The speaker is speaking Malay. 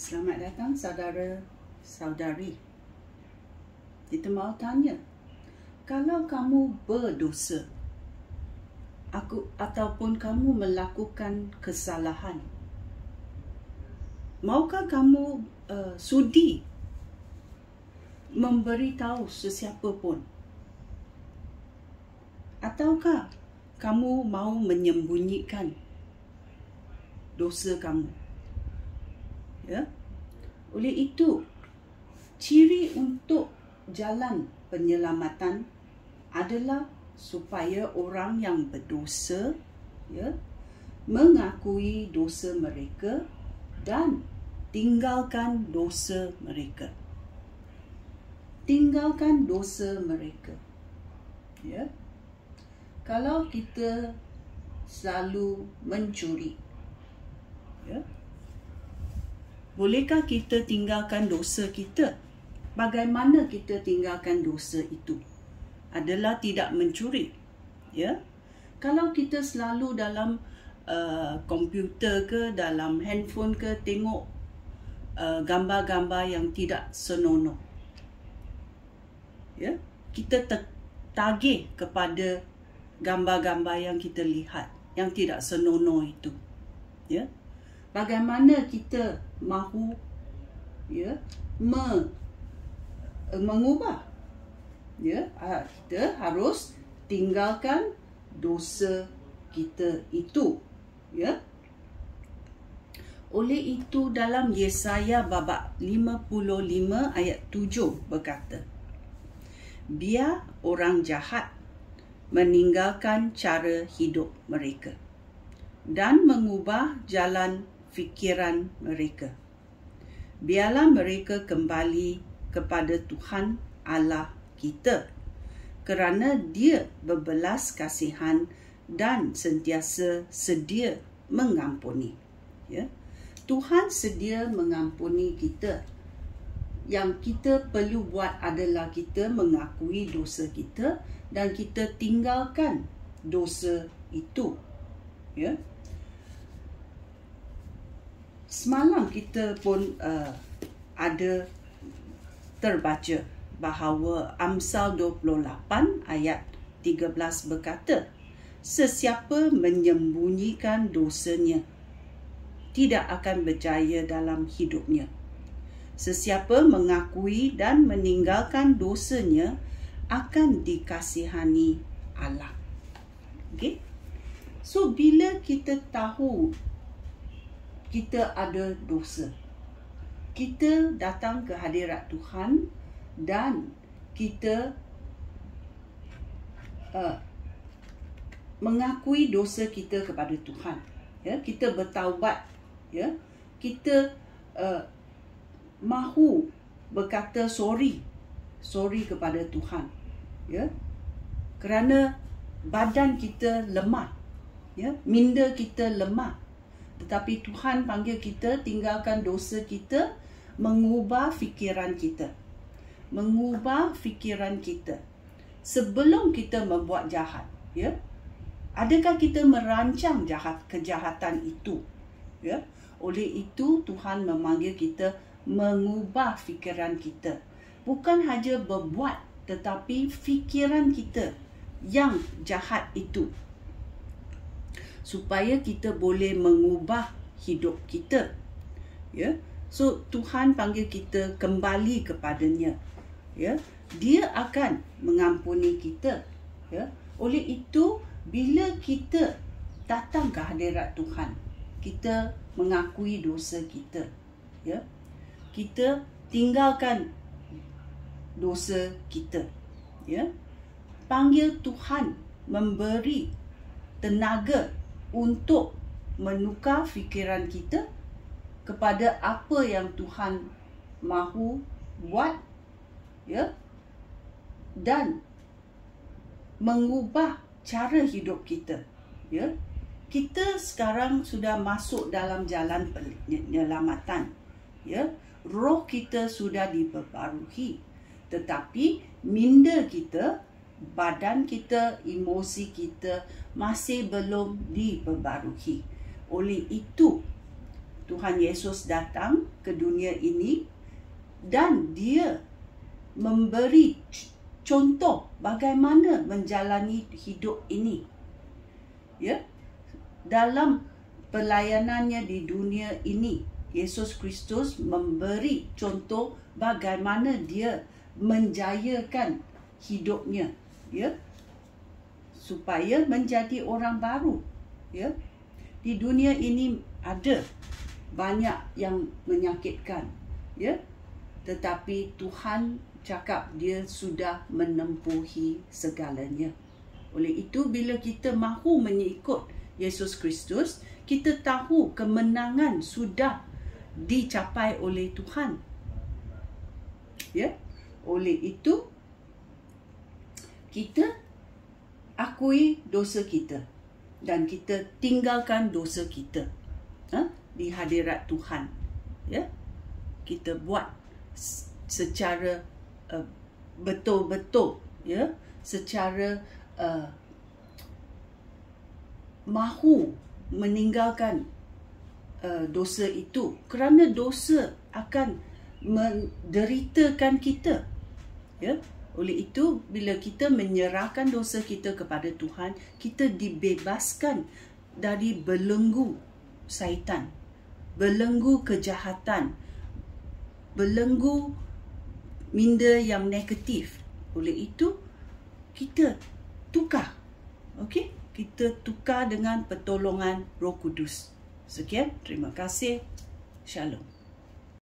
Selamat datang saudara-saudari. Kita mau tanya, kalau kamu berdosa ataupun kamu melakukan kesalahan, maukah kamu sudi memberitahu sesiapa pun? Ataukah kamu mau menyembunyikan dosa kamu? Ya. Oleh itu, ciri untuk jalan penyelamatan adalah supaya orang yang berdosa mengakui dosa mereka dan tinggalkan dosa mereka. Tinggalkan dosa mereka. Ya. Kalau kita selalu mencuri, bolehkah kita tinggalkan dosa kita? Bagaimana kita tinggalkan dosa itu? Adalah tidak mencuri. Kalau kita selalu dalam komputer ke, dalam handphone ke, tengok gambar-gambar yang tidak senonoh, kita tertagih kepada gambar-gambar yang kita lihat yang tidak senonoh itu. Bagaimana kita mahu mengubah? Kita harus tinggalkan dosa kita itu. Oleh itu dalam Yesaya babak 55 ayat 7 berkata, biar orang jahat meninggalkan cara hidup mereka dan mengubah jalan fikiran mereka. Biarlah mereka kembali kepada Tuhan Allah kita, kerana Dia berbelas kasihan dan sentiasa sedia mengampuni. Tuhan sedia mengampuni kita. Yang kita perlu buat adalah kita mengakui dosa kita dan kita tinggalkan dosa itu. Semalam kita pun ada terbaca bahawa Amsal 28 ayat 13 berkata, sesiapa menyembunyikan dosanya tidak akan berjaya dalam hidupnya. Sesiapa mengakui dan meninggalkan dosanya akan dikasihani Allah. Okay? So, bila kita tahu kita ada dosa, kita datang ke hadirat Tuhan dan kita mengakui dosa kita kepada Tuhan. Kita bertaubat. Kita mahu berkata sorry kepada Tuhan. Kerana badan kita lemah. Minda kita lemah. Tetapi Tuhan panggil kita tinggalkan dosa kita, mengubah fikiran kita. Mengubah fikiran kita. Sebelum kita membuat jahat, adakah kita merancang kejahatan itu? Oleh itu Tuhan memanggil kita mengubah fikiran kita. Bukan saja berbuat, tetapi fikiran kita yang jahat itu. Supaya kita boleh mengubah hidup kita. So, Tuhan panggil kita kembali kepadanya. Dia akan mengampuni kita. Oleh itu, bila kita datang ke hadirat Tuhan, kita mengakui dosa kita. Kita tinggalkan dosa kita. Panggil Tuhan memberi tenaga untuk menukar fikiran kita kepada apa yang Tuhan mahu buat, dan mengubah cara hidup kita. Kita sekarang sudah masuk dalam jalan penyelamatan. Roh kita sudah diperbarui, tetapi minda kita, badan kita, emosi kita masih belum diperbarui. Oleh itu, Tuhan Yesus datang ke dunia ini dan dia memberi contoh bagaimana menjalani hidup ini. Ya, dalam pelayanannya di dunia ini, Yesus Kristus memberi contoh bagaimana dia menjayakan hidupnya, ya, supaya menjadi orang baru. Ya, di dunia ini ada banyak yang menyakitkan, ya, tetapi Tuhan cakap dia sudah menempuhi segalanya. Oleh itu, bila kita mahu mengikut Yesus Kristus, kita tahu kemenangan sudah dicapai oleh Tuhan. Ya, oleh itu kita akui dosa kita dan kita tinggalkan dosa kita di hadirat Tuhan. Ya, kita buat secara betul-betul, ya, secara mahu meninggalkan dosa itu, kerana dosa akan menderitakan kita. Ya, oleh itu bila kita menyerahkan dosa kita kepada Tuhan, kita dibebaskan dari belenggu syaitan, belenggu kejahatan, belenggu minda yang negatif. Oleh itu kita tukar, okey, kita tukar dengan pertolongan Roh Kudus. Sekian, terima kasih. Shalom.